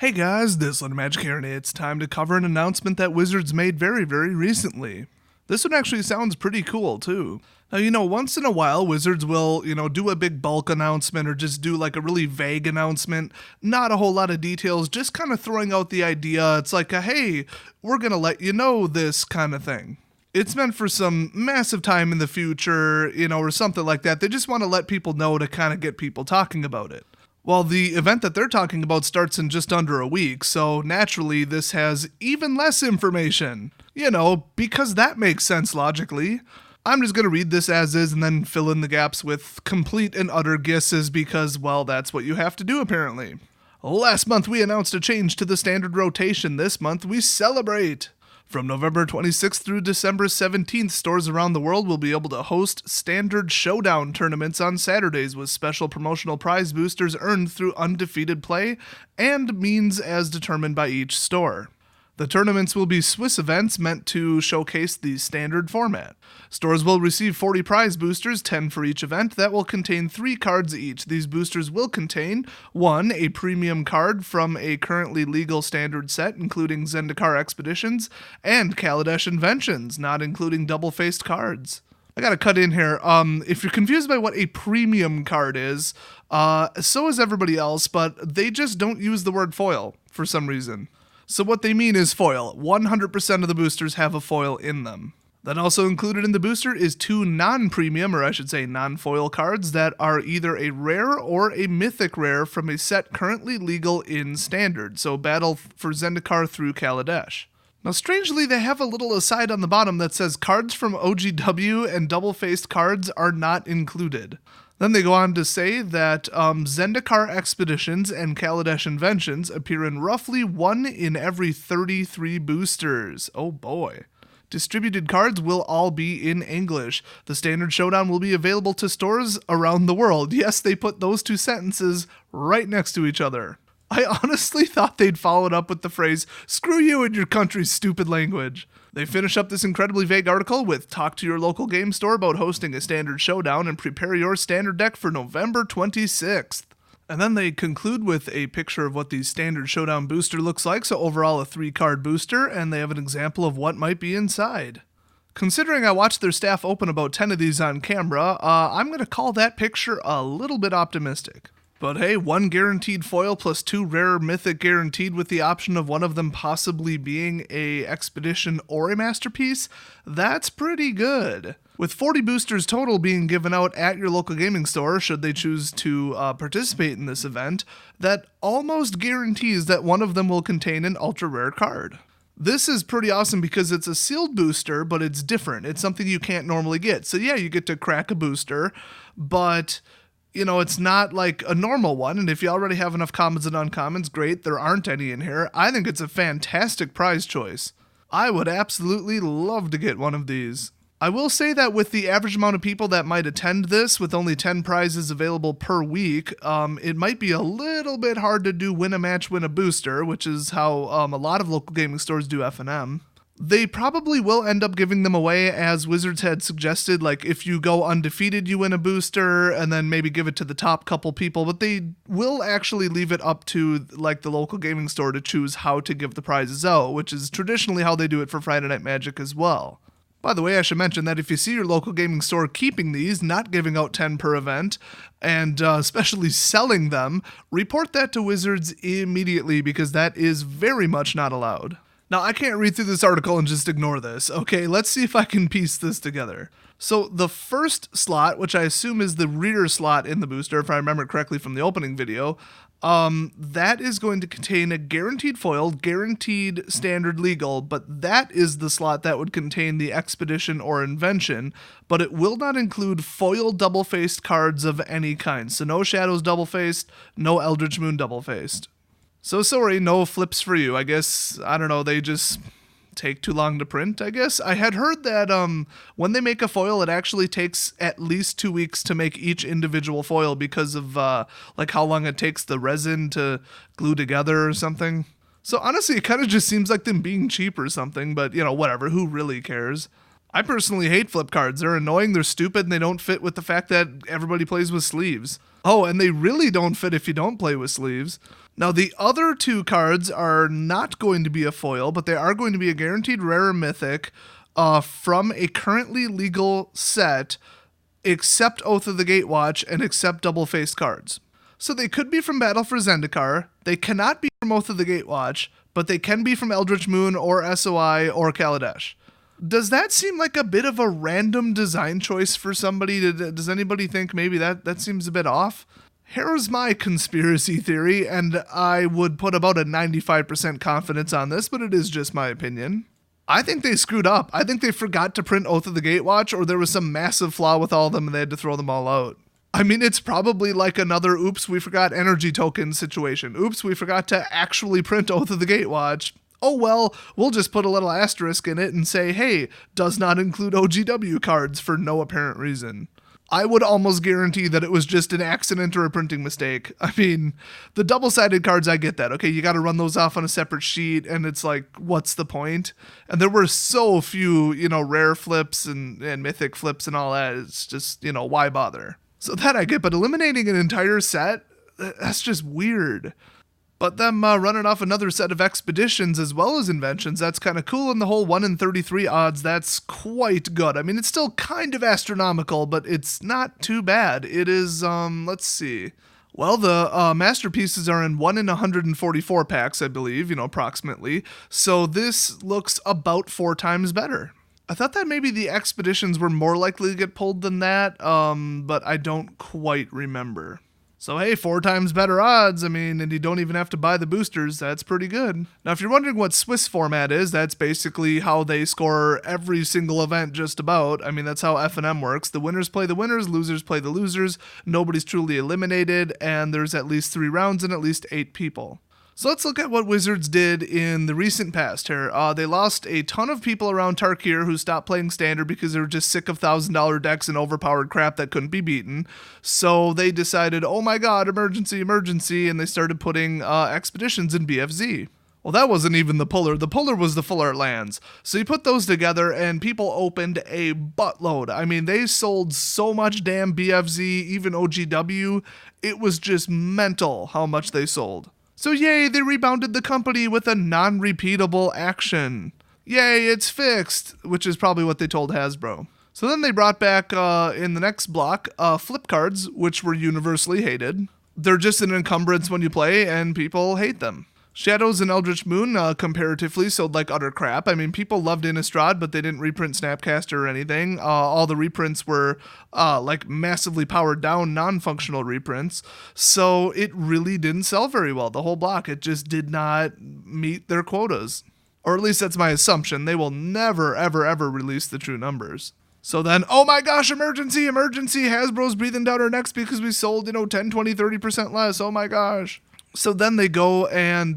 Hey guys, this Little Magic here, and it's time to cover an announcement that Wizards made very recently. This one actually sounds pretty cool, too. Now, once in a while, Wizards will, do a big bulk announcement or just do like a really vague announcement. Not a whole lot of details, just kind of throwing out the idea. It's like hey, we're gonna let you know this kind of thing. It's meant for some massive time in the future, or something like that. They just want to let people know to kind of get people talking about it. Well, the event that they're talking about starts in just under a week, so naturally this has even less information. Because that makes sense logically. I'm just going to read this as is and then fill in the gaps with complete and utter guesses because, well, that's what you have to do apparently. Last month we announced a change to the standard rotation. This month we celebrate. From November 26th through December 17th, stores around the world will be able to host standard Showdown tournaments on Saturdays with special promotional prize boosters earned through undefeated play and means as determined by each store. The tournaments will be Swiss events meant to showcase the standard format. Stores will receive 40 prize boosters, 10 for each event, that will contain 3 cards each. These boosters will contain 1. A premium card from a currently legal standard set, including Zendikar Expeditions, and Kaladesh Inventions, not including double-faced cards. I gotta cut in here. If you're confused by what a premium card is, so is everybody else, but they just don't use the word foil for some reason. So what they mean is foil. 100% of the boosters have a foil in them. Then also included in the booster is 2 non-premium, or I should say non-foil cards that are either a rare or a mythic rare from a set currently legal in standard, so Battle for Zendikar through Kaladesh. Now strangely, they have a little aside on the bottom that says cards from OGW and double-faced cards are not included. Then they go on to say that Zendikar Expeditions and Kaladesh Inventions appear in roughly 1 in every 33 boosters. Oh boy. Distributed cards will all be in English. The standard Showdown will be available to stores around the world. Yes, they put those 2 sentences right next to each other. I honestly thought they'd follow it up with the phrase, "Screw you and your country's stupid language." They finish up this incredibly vague article with talk to your local game store about hosting a standard Showdown and prepare your standard deck for November 26th. And then they conclude with a picture of what the standard Showdown booster looks like, so overall a 3-card booster, and they have an example of what might be inside. Considering I watched their staff open about 10 of these on camera, I'm going to call that picture a little bit optimistic. But hey, 1 guaranteed foil plus 2 rare mythic guaranteed with the option of one of them possibly being a expedition or a masterpiece, that's pretty good. With 40 boosters total being given out at your local gaming store, should they choose to participate in this event, that almost guarantees that one of them will contain an ultra rare card. This is pretty awesome because it's a sealed booster, but it's different. It's something you can't normally get. So yeah, you get to crack a booster, but it's not like a normal one, and if you already have enough commons and uncommons, great, there aren't any in here. I think it's a fantastic prize choice. I would absolutely love to get one of these. I will say that with the average amount of people that might attend this, with only 10 prizes available per week, it might be a little bit hard to do win a match, win a booster, which is how a lot of local gaming stores do F&M. They probably will end up giving them away, as Wizards had suggested, like if you go undefeated you win a booster, and then maybe give it to the top couple people, but they will actually leave it up to like the local gaming store to choose how to give the prizes out, which is traditionally how they do it for Friday Night Magic as well. By the way, I should mention that if you see your local gaming store keeping these, not giving out 10 per event, and especially selling them, report that to Wizards immediately because that is very much not allowed. Now, I can't read through this article and just ignore this. Okay, let's see if I can piece this together. So the first slot, which I assume is the rear slot in the booster, if I remember correctly from the opening video, that is going to contain a guaranteed foil, guaranteed standard legal, but that is the slot that would contain the expedition or invention, but it will not include foil double-faced cards of any kind. So no Shadows double-faced, no Eldritch Moon double-faced. So sorry, no flips for you. I guess, I don't know, they just take too long to print, I guess. I had heard that when they make a foil, it actually takes at least 2 weeks to make each individual foil because of like how long it takes the resin to glue together or something. So honestly, it kind of just seems like them being cheap or something, but whatever, who really cares? I personally hate flip cards. They're annoying, they're stupid, and they don't fit with the fact that everybody plays with sleeves. Oh, and they really don't fit if you don't play with sleeves. Now, the other two cards are not going to be a foil, but they are going to be a guaranteed rare or mythic from a currently legal set, except Oath of the Gatewatch and except double-faced cards. So they could be from Battle for Zendikar, they cannot be from Oath of the Gatewatch, but they can be from Eldritch Moon or SOI or Kaladesh. Does that seem like a bit of a random design choice for somebody? Does anybody think maybe that seems a bit off? Here's my conspiracy theory, and I would put about a 95% confidence on this, but it is just my opinion. I think they screwed up. I think they forgot to print Oath of the Gatewatch, or there was some massive flaw with all of them and they had to throw them all out. I mean, it's probably like another oops, we forgot energy token situation. Oops, we forgot to actually print Oath of the Gatewatch. Oh well, we'll just put a little asterisk in it and say, hey, does not include OGW cards for no apparent reason. I would almost guarantee that it was just an accident or a printing mistake. I mean, the double-sided cards, I get that. Okay, you got to run those off on a separate sheet, and it's like, what's the point? And there were so few, rare flips and mythic flips and all that. It's just, why bother? So that I get, but eliminating an entire set, that's just weird. But them running off another set of expeditions as well as inventions, that's kind of cool. And the whole 1 in 33 odds, that's quite good. I mean, it's still kind of astronomical, but it's not too bad. It is, let's see. Well, the masterpieces are in 1 in 144 packs, I believe, approximately. So this looks about 4 times better. I thought that maybe the expeditions were more likely to get pulled than that, but I don't quite remember. So hey, 4 times better odds, and you don't even have to buy the boosters, that's pretty good. Now if you're wondering what Swiss format is, that's basically how they score every single event just about. That's how F&M works. The winners play the winners, losers play the losers, nobody's truly eliminated, and there's at least 3 rounds and at least 8 people. So let's look at what Wizards did in the recent past here. They lost a ton of people around Tarkir who stopped playing Standard because they were just sick of $1,000 decks and overpowered crap that couldn't be beaten. So they decided, oh my god, emergency, emergency, and they started putting expeditions in BFZ. Well, that wasn't even the puller. The puller was the Full Art Lands. So you put those together and people opened a buttload. They sold so much damn BFZ, even OGW. It was just mental how much they sold. So yay, they rebounded the company with a non-repeatable action. Yay, it's fixed, which is probably what they told Hasbro. So then they brought back, in the next block, flip cards, which were universally hated. They're just an encumbrance when you play, and people hate them. Shadows and Eldritch Moon comparatively sold like utter crap. People loved Innistrad, but they didn't reprint Snapcaster or anything. All the reprints were like massively powered down, non-functional reprints. So it really didn't sell very well, the whole block. It just did not meet their quotas. Or at least that's my assumption. They will never, ever, ever release the true numbers. So then, oh my gosh, emergency, emergency, Hasbro's breathing down our necks because we sold, 10, 20, 30% less. Oh my gosh. So then they go and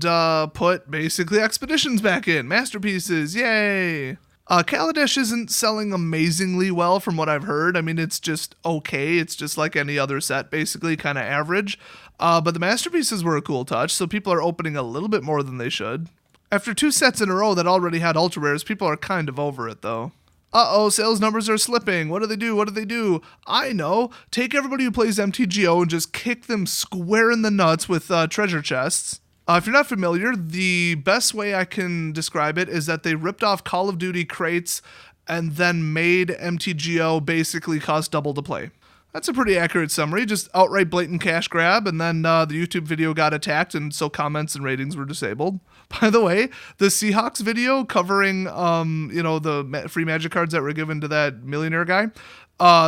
put basically expeditions back in. Masterpieces, yay! Kaladesh isn't selling amazingly well from what I've heard. It's just okay. It's just like any other set, basically, kind of average. But the Masterpieces were a cool touch, so people are opening a little bit more than they should. After 2 sets in a row that already had Ultra Rares, people are kind of over it, though. Uh-oh, sales numbers are slipping. What do they do? What do they do? I know. Take everybody who plays MTGO and just kick them square in the nuts with treasure chests. If you're not familiar, the best way I can describe it is that they ripped off Call of Duty crates and then made MTGO basically cost double to play. That's a pretty accurate summary, just outright blatant cash grab, and then the YouTube video got attacked, and so comments and ratings were disabled. By the way, the Seahawks video covering, the free Magic cards that were given to that millionaire guy,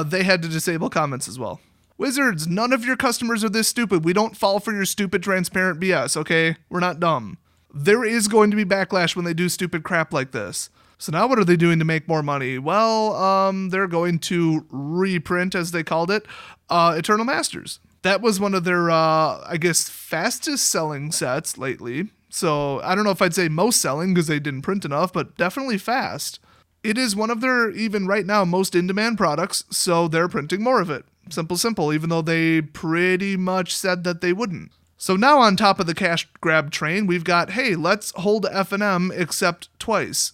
they had to disable comments as well. Wizards, none of your customers are this stupid. We don't fall for your stupid transparent BS, okay? We're not dumb. There is going to be backlash when they do stupid crap like this. So now what are they doing to make more money? Well, they're going to reprint, as they called it, Eternal Masters. That was one of their, fastest selling sets lately. So I don't know if I'd say most selling because they didn't print enough, but definitely fast. It is one of their, even right now, most in-demand products, so they're printing more of it. Simple, even though they pretty much said that they wouldn't. So now on top of the cash grab train, we've got, hey, let's hold F&M except twice.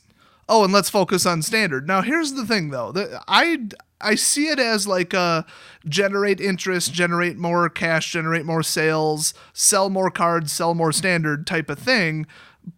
Oh, and let's focus on standard. Now, here's the thing, though. I see it as like a generate interest, generate more cash, generate more sales, sell more cards, sell more standard type of thing.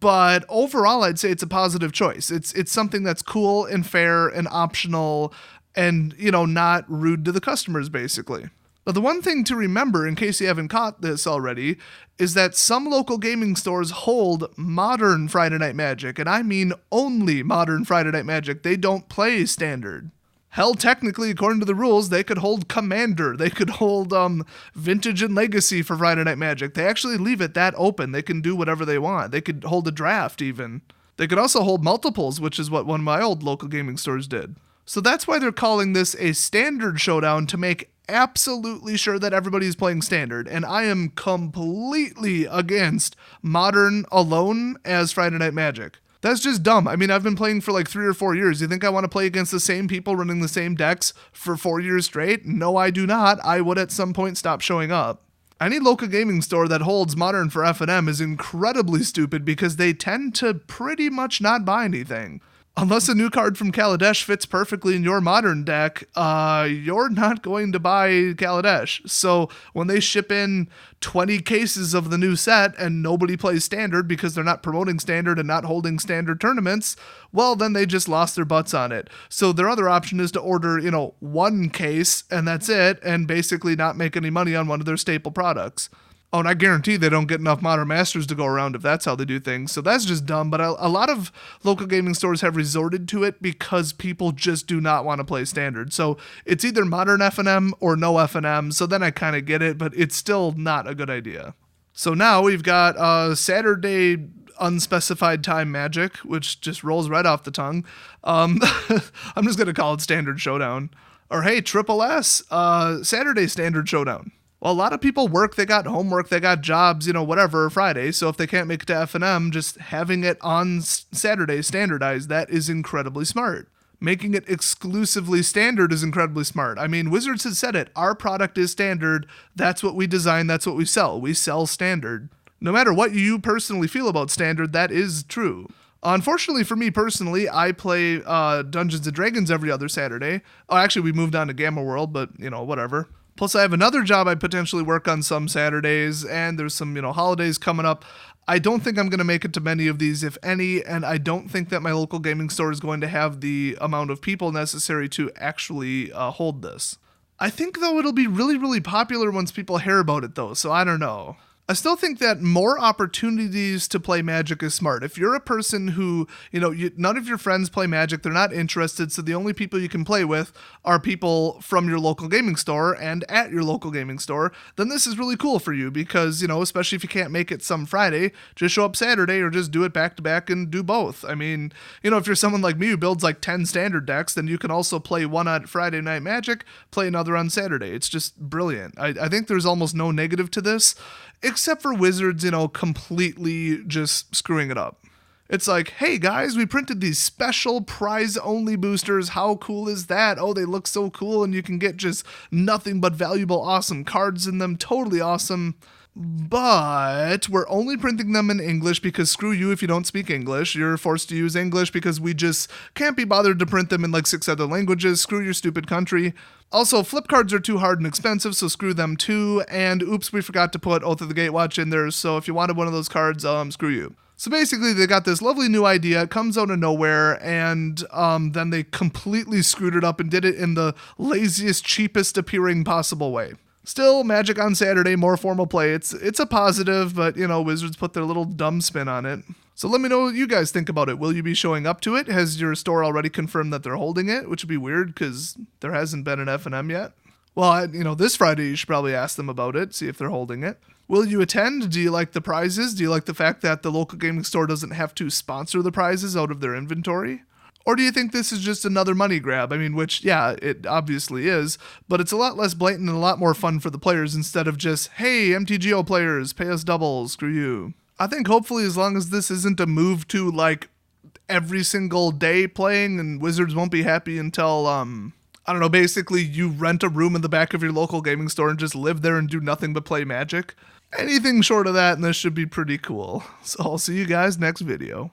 But overall, I'd say it's a positive choice. It's something that's cool and fair and optional and, not rude to the customers, basically. But the one thing to remember, in case you haven't caught this already, is that some local gaming stores hold modern Friday Night Magic, and I mean only modern Friday Night Magic. They don't play standard. Hell, technically, according to the rules, they could hold Commander. They could hold Vintage and Legacy for Friday Night Magic. They actually leave it that open. They can do whatever they want. They could hold a draft, even. They could also hold multiples, which is what one of my old local gaming stores did. So that's why they're calling this a standard showdown, to make absolutely sure that everybody's playing standard. And I am completely against modern alone as Friday Night Magic. That's just dumb. I mean, I've been playing for like 3 or 4 years. You think I want to play against the same people running the same decks for 4 years straight? No, I do not. I would at some point stop showing up. Any local gaming store that holds modern for F&M is incredibly stupid, because they tend to pretty much not buy anything. Unless a new card from Kaladesh fits perfectly in your modern deck, you're not going to buy Kaladesh. So when they ship in 20 cases of the new set and nobody plays standard because they're not promoting standard and not holding standard tournaments, well, then they just lost their butts on it. So their other option is to order, 1 case and that's it, and basically not make any money on one of their staple products. Oh, and I guarantee they don't get enough Modern Masters to go around if that's how they do things. So that's just dumb. But a lot of local gaming stores have resorted to it because people just do not want to play standard. So it's either modern F&M or no F&M. So then I kind of get it, but it's still not a good idea. So now we've got Saturday unspecified time Magic, which just rolls right off the tongue. I'm just going to call it Standard Showdown. Or hey, Triple S, Saturday Standard Showdown. Well, a lot of people work, they got homework, they got jobs, whatever, Friday. So if they can't make it to F&M, just having it on Saturday standardized, that is incredibly smart. Making it exclusively standard is incredibly smart. I mean, Wizards has said it. Our product is standard. That's what we design. That's what we sell. We sell standard. No matter what you personally feel about standard, that is true. Unfortunately for me personally, I play Dungeons & Dragons every other Saturday. Oh, actually, we moved on to Gamma World, but, whatever. Plus, I have another job I potentially work on some Saturdays, and there's some, holidays coming up. I don't think I'm going to make it to many of these, if any, and I don't think that my local gaming store is going to have the amount of people necessary to actually hold this. I think, though, it'll be really, really popular once people hear about it, though, so I don't know. I still think that more opportunities to play Magic is smart. If you're a person who, none of your friends play Magic, they're not interested, so the only people you can play with are people from your local gaming store and at your local gaming store, then this is really cool for you because, especially if you can't make it some Friday, just show up Saturday or just do it back to back and do both. I mean, if you're someone like me who builds like 10 standard decks, then you can also play one on Friday Night Magic, play another on Saturday. It's just brilliant. I think there's almost no negative to this, except for Wizards, completely just screwing it up. It's like, hey guys, we printed these special prize-only boosters. How cool is that? Oh, they look so cool, and you can get just nothing but valuable, awesome cards in them. Totally awesome. But we're only printing them in English because screw you if you don't speak English. You're forced to use English because we just can't be bothered to print them in like 6 other languages. Screw your stupid country. Also, flip cards are too hard and expensive, so screw them too. And oops, we forgot to put Oath of the Gatewatch in there, so if you wanted one of those cards, screw you. So basically, they got this lovely new idea, it comes out of nowhere, and then they completely screwed it up and did it in the laziest, cheapest appearing possible way. Still, Magic on Saturday, more formal play. It's a positive, but, Wizards put their little dumb spin on it. So let me know what you guys think about it. Will you be showing up to it? Has your store already confirmed that they're holding it? Which would be weird, because there hasn't been an F&M yet. Well, this Friday you should probably ask them about it, see if they're holding it. Will you attend? Do you like the prizes? Do you like the fact that the local gaming store doesn't have to sponsor the prizes out of their inventory? Or do you think this is just another money grab? I mean, which, yeah, it obviously is, but it's a lot less blatant and a lot more fun for the players instead of just, hey, MTGO players, pay us double, screw you. I think hopefully as long as this isn't a move to, like, every single day playing, and Wizards won't be happy until, basically you rent a room in the back of your local gaming store and just live there and do nothing but play Magic. Anything short of that, and this should be pretty cool. So I'll see you guys next video.